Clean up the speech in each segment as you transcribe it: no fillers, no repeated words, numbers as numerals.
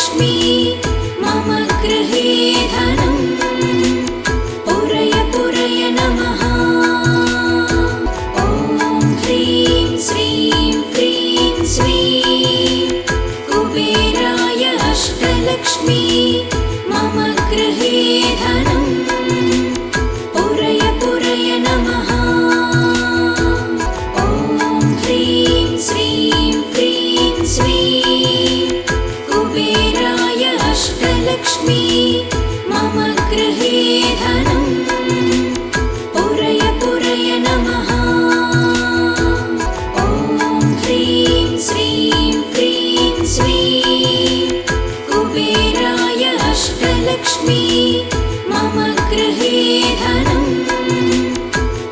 अष्टलक्ष्मी मम गृहे धनम् पूरय पूरय नमः। ॐ ह्रीं श्रीं क्रीं स्वीं कुबेराय अष्टलक्ष्मी मम गृहे धनम् पूरय पूरय नमः। ॐ ह्रीं श्रीं क्रीं स्वीं कुबेराय अष्टलक्ष्मी मम गृहे धनम् पूरय पूरय नमः। ॐ ह्रीं श्रीं क्रीं स्वीं कुबेराय अष्टलक्ष्मी मम गृहे धनम्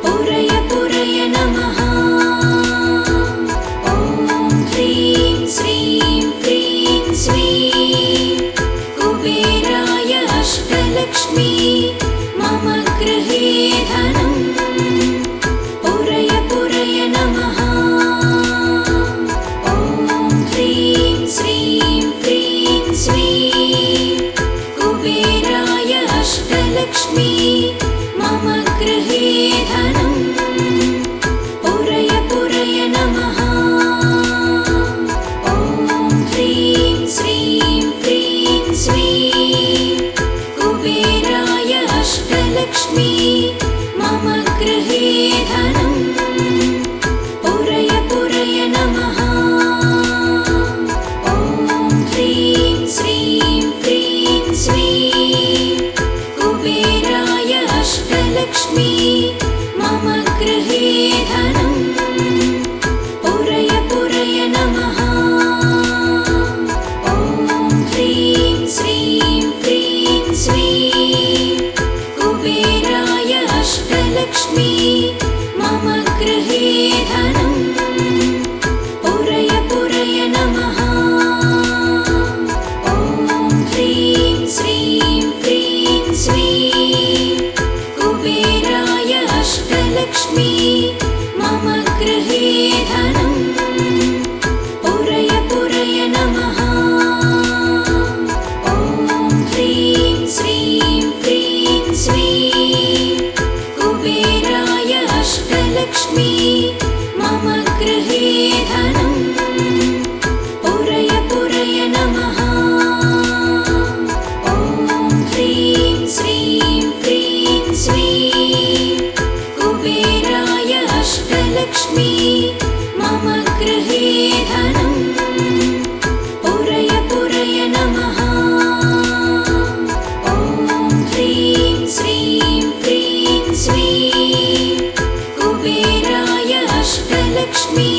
पूरय पूरय नमः। ॐ ह्रीं श्रीं क्रीं स्वीं कुबेराय अष्टलक्ष्मी मम गृहे धनम् पूरय पूरय नमः। ॐ ह्रीं श्रीं क्रीं स्वीं कुबेराय अष्टलक्ष्मी मम गृहे धनम् पूरय पूरय नमः। ॐ ह्रीं श्रीं क्रीं स्वीं कुबेराय अष्टलक्ष्मी मम गृहे धनम् पूरय पूरय नमः। ॐ ह्रीं श्रीं क्रीं स्वीं कुबेराय अष्टलक्ष्मी मम गृहे धनम् पूरय पूरय नमः। ॐ ह्रीं श्रीं क्रीं स्वीं कुबेराय अष्टलक्ष्मी मम गृहे धनम् पूरय पूरय नमः। ॐ ह्रीं श्रीं क्रीं स्वीं कुबेराय अष्टलक्ष्मी मम गृहे धनम् पूरय पूरय नमः। ॐ ह्रीं श्रीं क्रीं स्वीं कुबेराय अष्टलक्ष्मी मम गृहे धनम् पूरय पूरय नमः। ॐ ह्रीं श्रीं क्रीं स्वीं कुबेराय अष्टलक्ष्मी मम गृहे धनम् पूरय पूरय नमः। ॐ ह्रीं श्रीं क्रीं स्वीं कुबेराय अष्टलक्ष्मी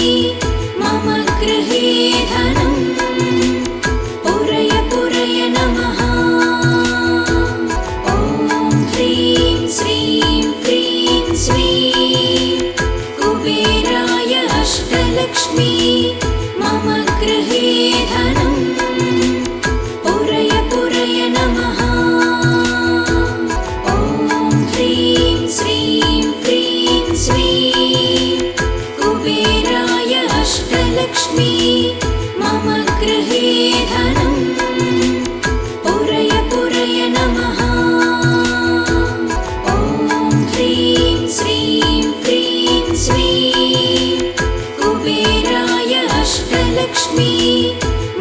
मम गृहे धनम् पूरय पूरय नमः। ॐ ह्रीं श्रीं क्रीं स्वीं कुबेराय अष्टलक्ष्मी मम गृहे धनम् पूरय पूरय नमः। ॐ ह्रीं श्रीं क्रीं स्वीं कुबेराय अष्टलक्ष्मी मम गृहे धनम् पूरय पूरय नमः। ॐ ह्रीं श्रीं क्रीं स्वीं कुबेराय अष्टलक्ष्मी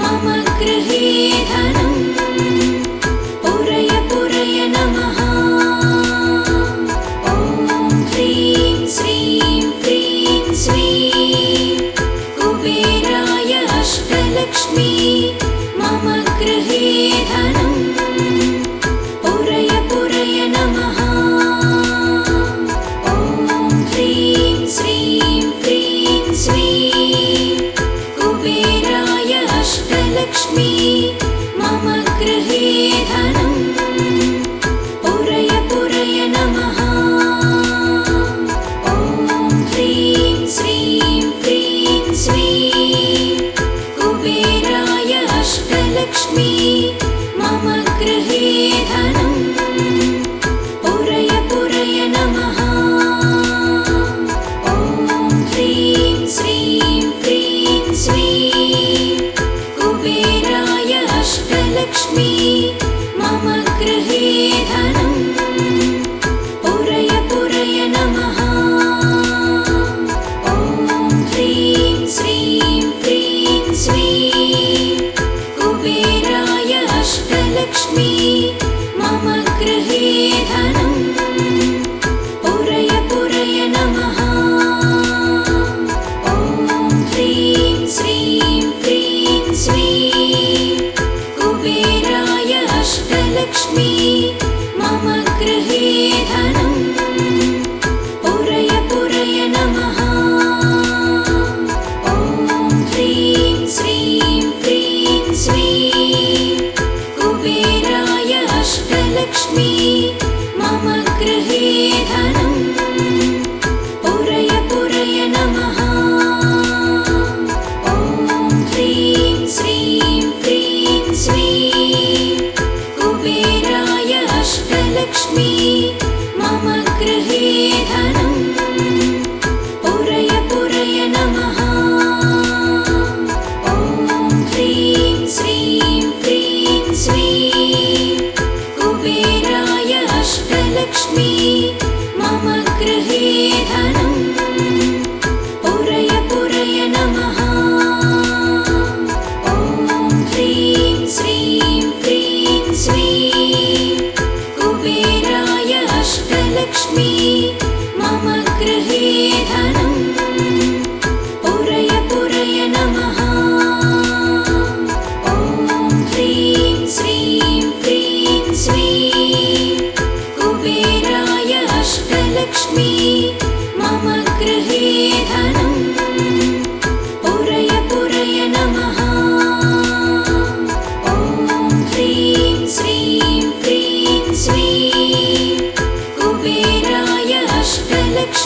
मम गृहे धनम् पूरय पूरय नमः। ॐ ह्रीं श्रीं क्रीं स्वीं कुबेराय अष्टलक्ष्मी मम गृहे धनम् पूरय पूरय नमः। ॐ ह्रीं श्रीं क्रीं स्वीं कुबेराय अष्टलक्ष्मी मम गृहे धनम् पूरय पूरय नमः। ॐ ह्रीं श्रीं क्रीं स्वीं कुबेराय अष्टलक्ष्मी मम गृहे धनम् पूरय पूरय नमः। ॐ ह्रीं श्रीं क्रीं स्वीं कुबेराय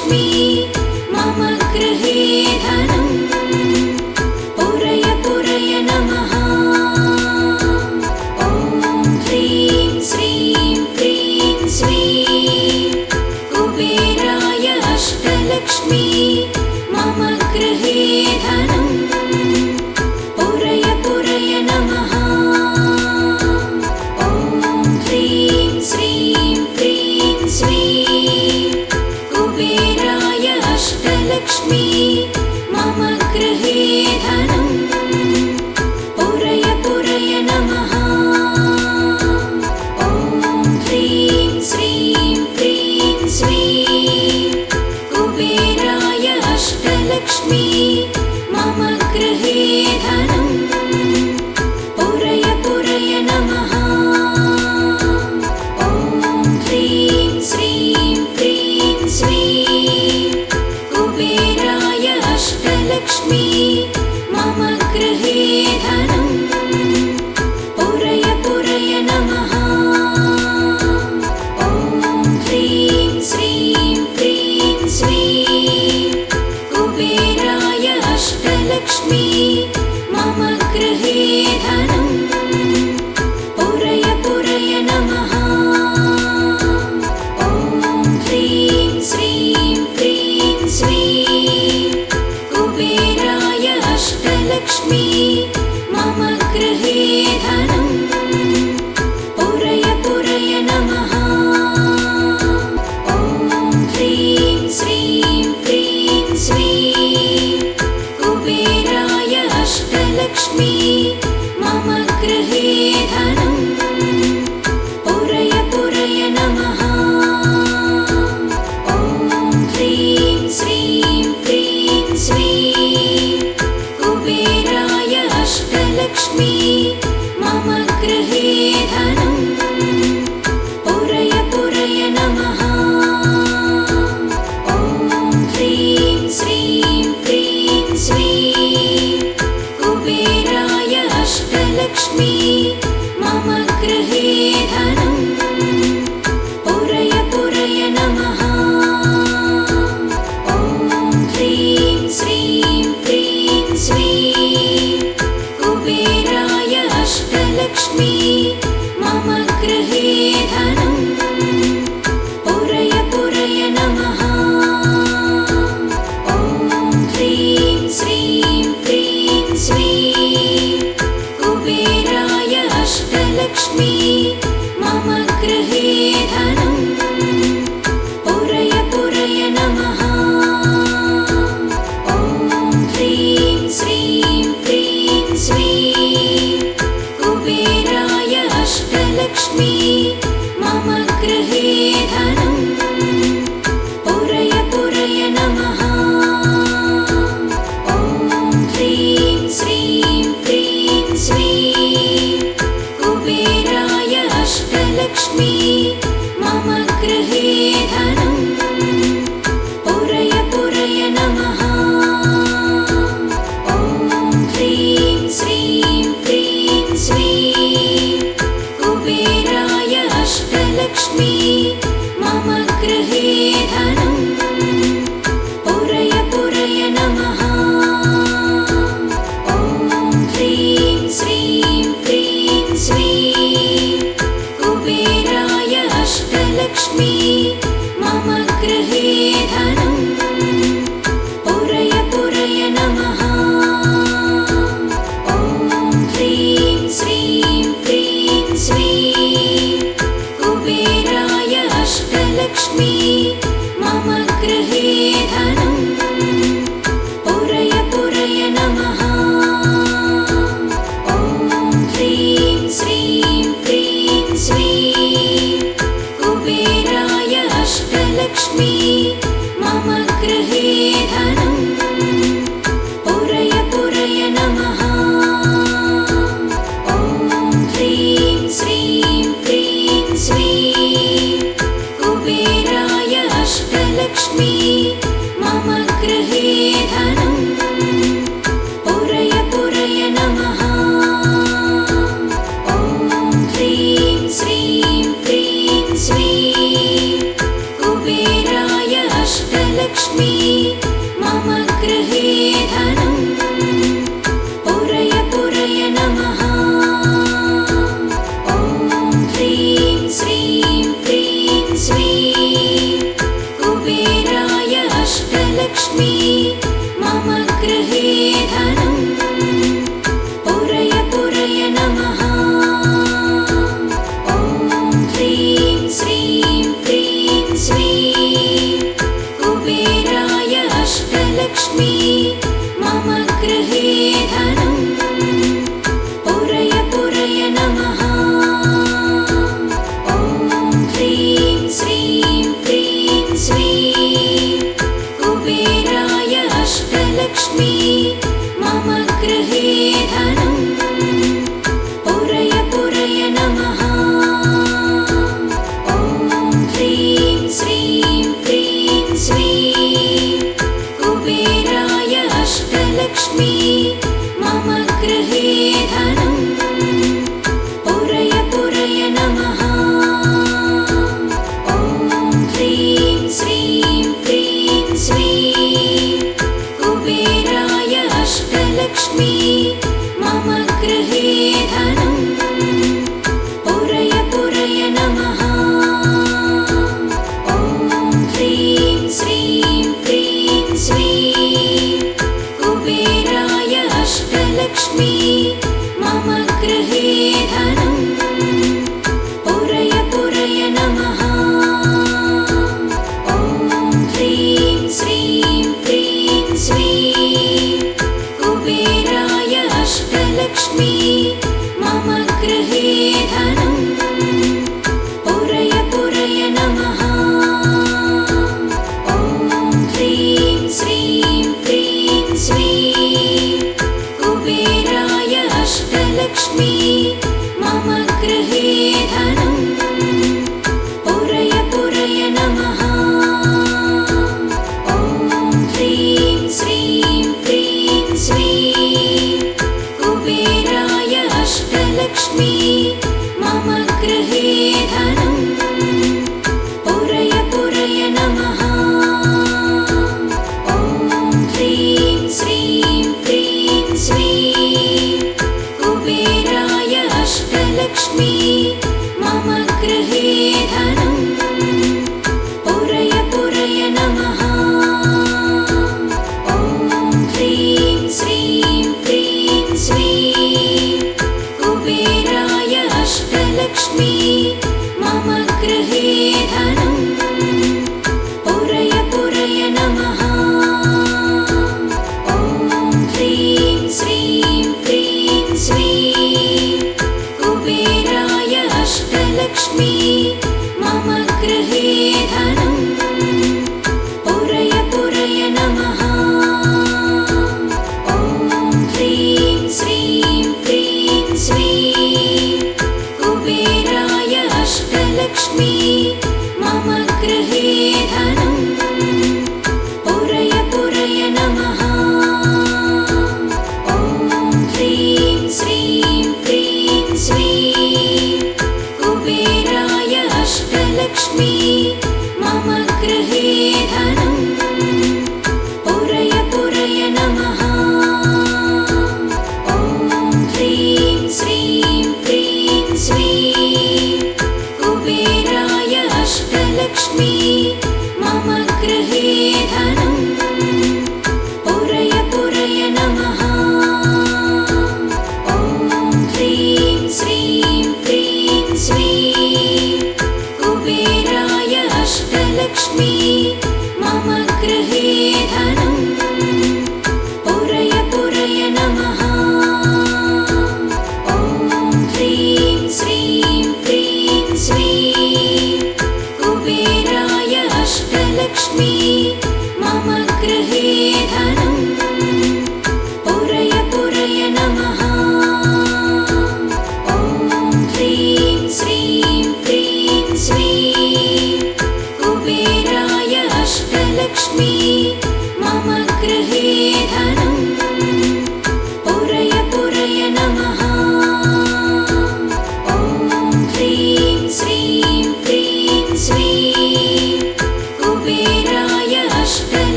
अष्टलक्ष्मी मम गृहे धनम् पुरय पुरय नमः। ॐ ह्रीं श्रीं क्रीं श्रीं कुबेराय अष्टलक्ष्मी मम गृहे धनम् पुरय पुरय नमः। ॐ ह्रीं श्रीं क्रीं श्रीं कुबेराय अष्टलक्ष्मी मम गृहे धनम् पुरय पुरय नमः। ॐ ह्रीं श्रीं क्रीं श्रीं कुबेराय अष्टलक्ष्मी मम गृहे धनम् पुरय पुरय नमः। ॐ ह्रीं श्रीं क्रीं श्रीं कुबेराय अष्टलक्ष्मी मम गृहे धनम् पुरय पुरय नमः। ॐ ह्रीं श्रीं क्रीं श्रीं कुबेराय अष्टलक्ष्मी मम गृहे धनम् पुरय पुरय नमः। ॐ ह्रीं श्रीं क्रीं श्रीं कुबेराय अष्टलक्ष्मी मम गृहे धनम् पुरय पुरय नमः। ॐ ह्रीं श्रीं क्रीं श्रीं कुबेराय अष्टलक्ष्मी मम गृहे धनम् पुरय पुरय नमः। ॐ ह्रीं श्रीं क्रीं श्रीं कुबेराय अष्टलक्ष्मी मम गृहे धनम् पुरय पुरय नमः। ॐ ह्रीं श्रीं क्रीं श्रीं कुबेराय अष्टलक्ष्मी मम गृहे धनम् पुरय पुरय नमः। ॐ ह्रीं श्रीं क्रीं श्रीं कुबेराय अष्टलक्ष्मी मम गृहे धनम् पुरय पुरय नमः। ॐ ह्रीं श्रीं क्रीं श्रीं कुबेराय अष्टलक्ष्मी मम गृहे धनम् पुरय पुरय नमः। ॐ ह्रीं श्रीं क्रीं श्रीं कुबेराय अष्टलक्ष्मी मम गृहे धनम् पुरय पुरय नमः। ॐ ह्रीं श्रीं क्रीं श्रीं कुबेराय अष्टलक्ष्मी मम गृहे धनम् पुरय पुरय नमः। ॐ ह्रीं श्रीं क्रीं श्रीं कुबेराय अष्टलक्ष्मी मम गृहे धनम् पुरय पुरय नमः। ॐ ह्रीं श्रीं क्रीं श्रीं कुबेराय अष्टलक्ष्मी मम गृहे धनम् पुरय पुरय नमः। ॐ ह्रीं श्रीं क्रीं श्रीं कुबेराय अष्टलक्ष्मी मम गृहे धनम् पुरय पुरय नमः। ॐ ह्रीं श्रीं क्रीं श्रीं कुबेराय अष्टलक्ष्मी मम गृहे धनम् पुरय पुरय नमः। ॐ ह्रीं श्रीं क्रीं श्रीं कुबेराय अष्टलक्ष्मी मम अष्टलक्ष्मी मम गृहे धनं पुरय पुरय नमः। ॐ ह्रीं श्रीं क्रीं श्रीं कुबेराय अष्टलक्ष्मी मम गृहे धनं पुरय पुरय नमः। ॐ ह्रीं श्रीं क्रीं श्रीं कुबेराय अष्टलक्ष्मी मम गृहे धनं पुरय पुरय नमः। ॐ ह्रीं श्रीं क्रीं श्रीं कुबेराय अष्टलक्ष्मी मम गृहे धनं पुरय पुरय नमः। ॐ ह्रीं श्रीं क्रीं श्रीं कुबेराय अष्टलक्ष्मी मम गृहे धनं पुरय पुरय नमः। ॐ ह्रीं श्रीं क्रीं श्रीं कुबेराय अष्टलक्ष्मी मम गृहे धनं पुरय पुरय नमः। ॐ ह्रीं श्रीं क्रीं श्रीं कुबेराय अष्टलक्ष्मी मम गृहे धनं पुरय पुरय नमः। ॐ ह्रीं श्रीं क्रीं श्रीं कुबेराय अष्टलक्ष्मी मम गृहे धनं पुरय पुरय नमः। ॐ ह्रीं श्रीं क्रीं श्रीं कुबेराय अष्टलक्ष्मी मम गृहे धनं पुरय पुरय नमः। ॐ ह्रीं श्रीं क्रीं श्रीं कुबेराय अष्टलक्ष्मी मम गृहे धनं पुरय पुरय नमः। ॐ ह्रीं श्रीं क्रीं श्रीं कुबेराय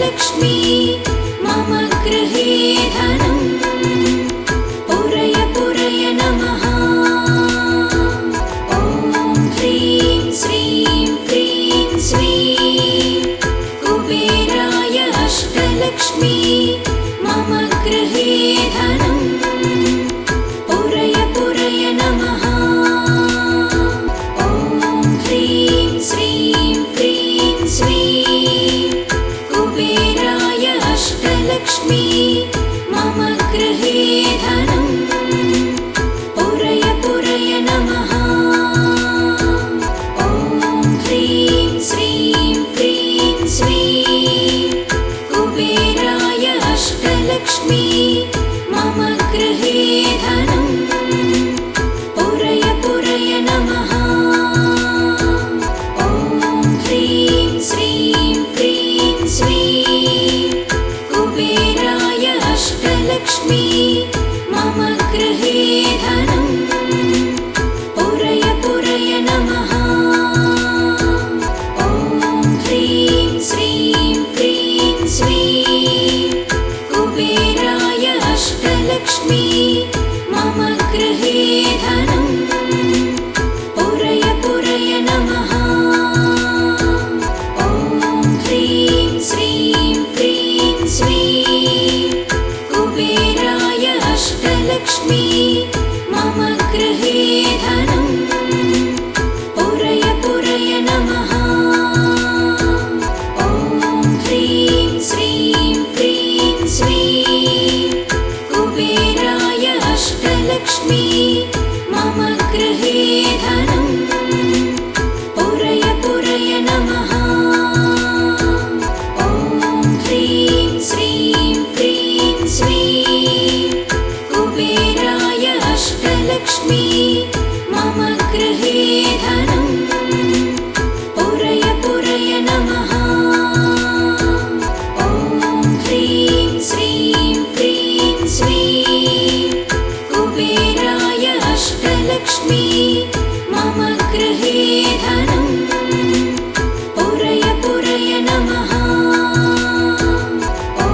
अष्टलक्ष्मी मम गृहे धनं पुरय पुरय नमः। ॐ ह्रीं श्रीं क्रीं श्रीं कुबेराय अष्टलक्ष्मी मम गृहे धनं पुरय पुरय नमः। ॐ ह्रीं श्रीं क्रीं श्रीं कुबेराय अष्टलक्ष्मी मम गृहे धनं पुरय पुरय नमः। ॐ ह्रीं श्रीं क्रीं श्रीं कुबेराय अष्टलक्ष्मी मम गृहे धनं पुरय पुरय नमः। ॐ ह्रीं श्रीं क्रीं श्रीं कुबेराय अष्टलक्ष्मी मम गृहे धनं पुरय पुरय नमः। ॐ ह्रीं श्रीं क्रीं श्रीं कुबेराय अष्टलक्ष्मी मम गृहे धनं पुरय पुरय नमः। ॐ ह्रीं श्रीं क्रीं श्रीं कुबेराय अष्टलक्ष्मी मम गृहे धनं पुरय पुरय नमः। ॐ ह्रीं श्रीं क्रीं श्रीं कुबेराय अष्टलक्ष्मी मम गृहे धनं पुरय पुरय नमः। ॐ ह्रीं श्रीं क्रीं श्रीं कुबेराय अष्टलक्ष्मी मम गृहे धनं पुरय पुरय नमः। ॐ ह्रीं श्रीं क्रीं श्रीं कुबेराय अष्टलक्ष्मी मम गृहे धनं पुरय पुरय नमः। ॐ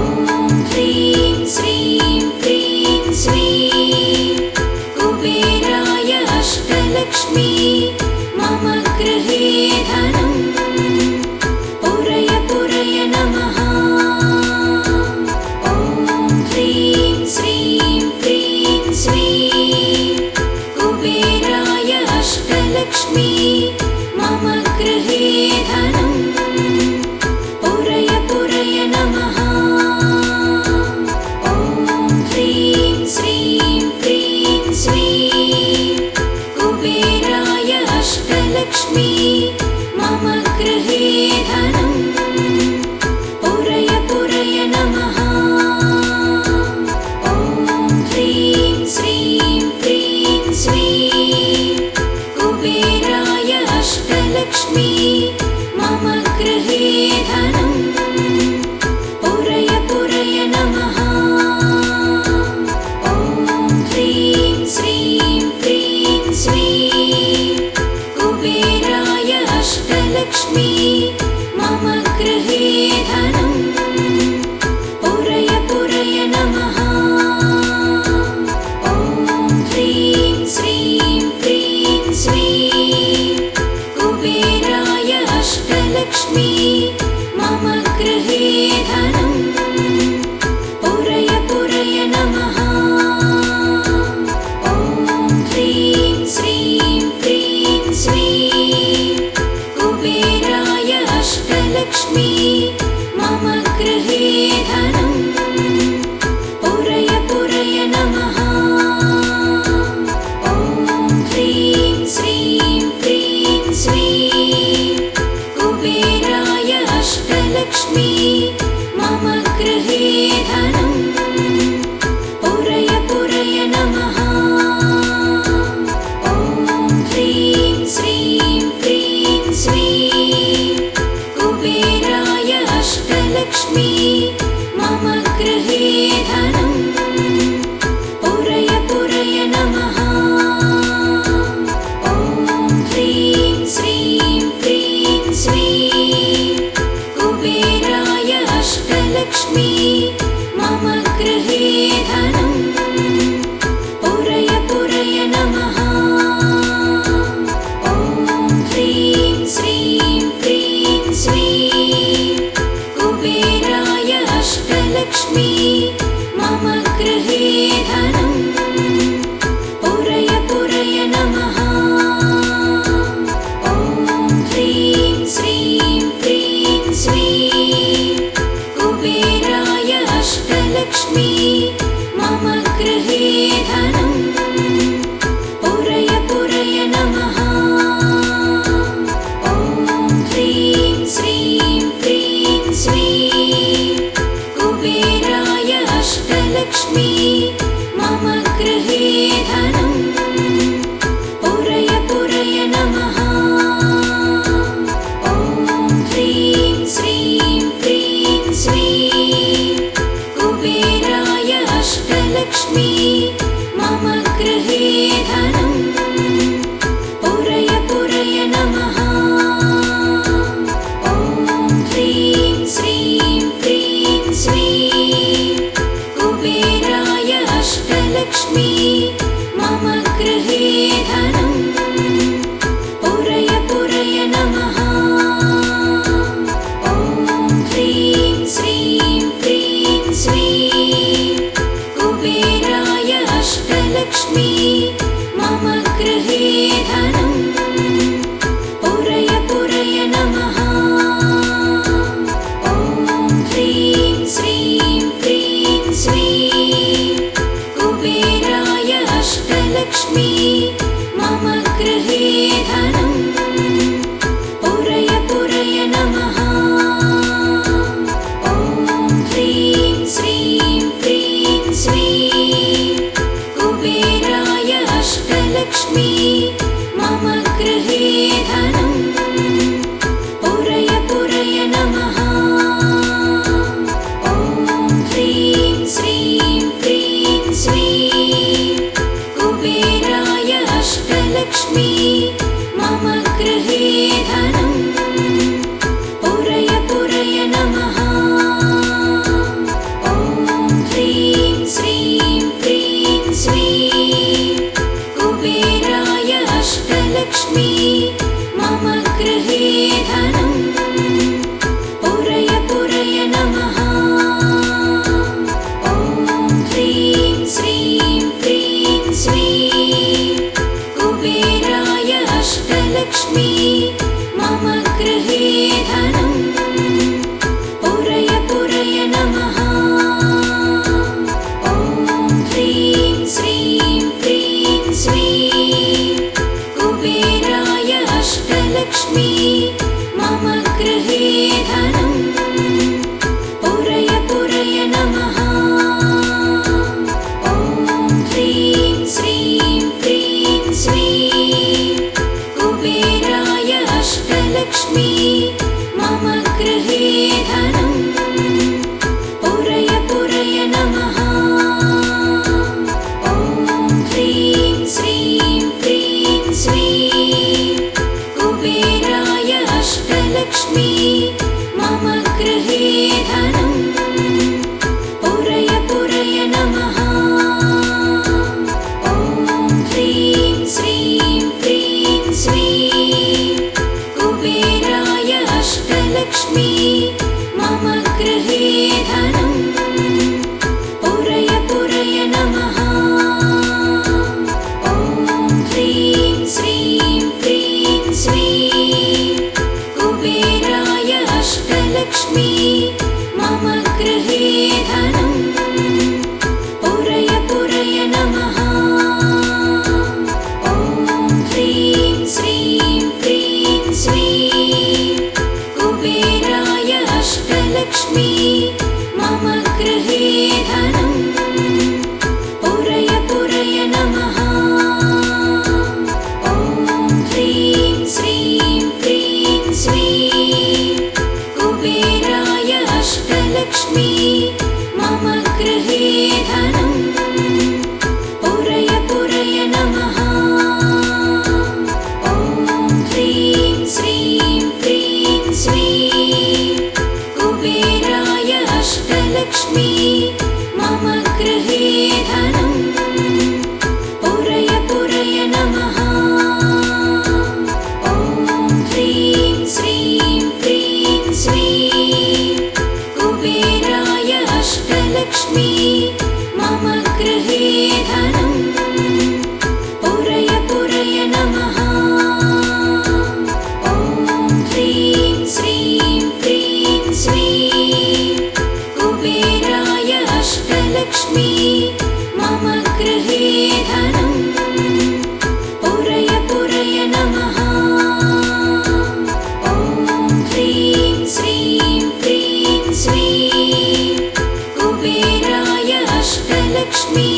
ह्रीं श्रीं क्रीं श्रीं कुबेराय अष्टलक्ष्मी मम गृहे धनं पुरय पुरय नमः। ॐ ह्रीं श्रीं क्रीं श्रीं कुबेराय अष्टलक्ष्मी मम गृहे धनं पुरय पुरय नमः। ॐ ह्रीं श्रीं क्रीं श्रीं कुबेराय अष्टलक्ष्मी मम गृहे धनं पुरय पुरय नमः। ॐ ह्रीं श्रीं क्रीं श्रीं कुबेराय अष्टलक्ष्मी मम गृहे धनं पुरय पुरय नमः। ॐ ह्रीं श्रीं क्रीं श्रीं कुबेराय अष्टलक्ष्मी मम गृहे धनं पुरय पुरय नमः। ॐ ह्रीं श्रीं क्रीं श्रीं कुबेराय अष्टलक्ष्मी मम गृहे धनं पुरय पुरय नमः। ॐ ह्रीं श्रीं क्रीं श्रीं कुबेराय अष्टलक्ष्मी मम गृहे धनं पुरय पुरय नमः। ॐ ह्रीं श्रीं क्रीं श्रीं कुबेराय अष्टलक्ष्मी मम गृहे धनं पुरय पुरय नमः। ॐ ह्रीं श्रीं क्रीं श्रीं कुबेराय अष्टलक्ष्मी मम गृहे धनं पुरय पुरय नमः। ॐ ह्रीं श्रीं क्रीं श्रीं कुबेराय अष्टलक्ष्मी मम गृहे धनं पुरय पुरय नमः। ॐ ह्रीं श्रीं क्रीं श्रीं कुबेराय अष्टलक्ष्मी मम गृहे धनं पुरय पुरय नमः। ॐ ह्रीं श्रीं क्रीं श्रीं कुबेराय अष्टलक्ष्मी मम गृहे धनं पुरय पुरय नमः। ॐ ह्रीं श्रीं क्रीं श्रीं कुबेराय अष्टलक्ष्मी मम गृहे धनं पुरय पुरय नमः। ॐ ह्रीं श्रीं क्रीं श्रीं कुबेराय अष्टलक्ष्मी मम गृहे धनं पुरय पुरय नमः। ॐ ह्रीं श्रीं क्रीं श्रीं कुबेराय अष्टलक्ष्मी मम गृहे धनं पुरय पुरय नमः। ॐ ह्रीं श्रीं क्रीं श्रीं कुबेराय अष्टलक्ष्मी मम गृहे धनं पुरय पुरय नमः। ॐ ह्रीं श्रीं क्रीं श्रीं कुबेराय अष्टलक्ष्मी मम गृहे धनं पुरय पुरय नमः। ॐ ह्रीं श्रीं क्रीं श्रीं कुबेराय अष्टलक्ष्मी मम गृहे धनं पुरय पुरय नमः। ॐ ह्रीं श्रीं क्रीं श्रीं कुबेराय अष्टलक्ष्मी मम गृहे धनं पुरय पुरय नमः। ॐ ह्रीं श्रीं क्रीं श्रीं कुबेराय अष्टलक्ष्मी मम गृहे धनं पुरय पुरय नमः। ॐ ह्रीं श्रीं क्रीं श्रीं कुबेराय अष्टलक्ष्मी मम गृहे धनं पुरय पुरय नमः। ॐ ह्रीं श्रीं क्रीं श्रीं कुबेराय अष्टलक्ष्मी अष्टलक्ष्मी मम गृहे धनं पुरय पुरय नमः ॐ ह्रीं श्रीं क्रीं स्वीं कुबेराय अष्टलक्ष्मी मम गृहे धनं पुरय पुरय नमः ॐ ह्रीं श्रीं क्रीं स्वीं कुबेराय अष्टलक्ष्मी मम गृहे धनं पुरय पुरय नमः ॐ ह्रीं श्रीं क्रीं स्वीं कुबेराय अष्टलक्ष्मी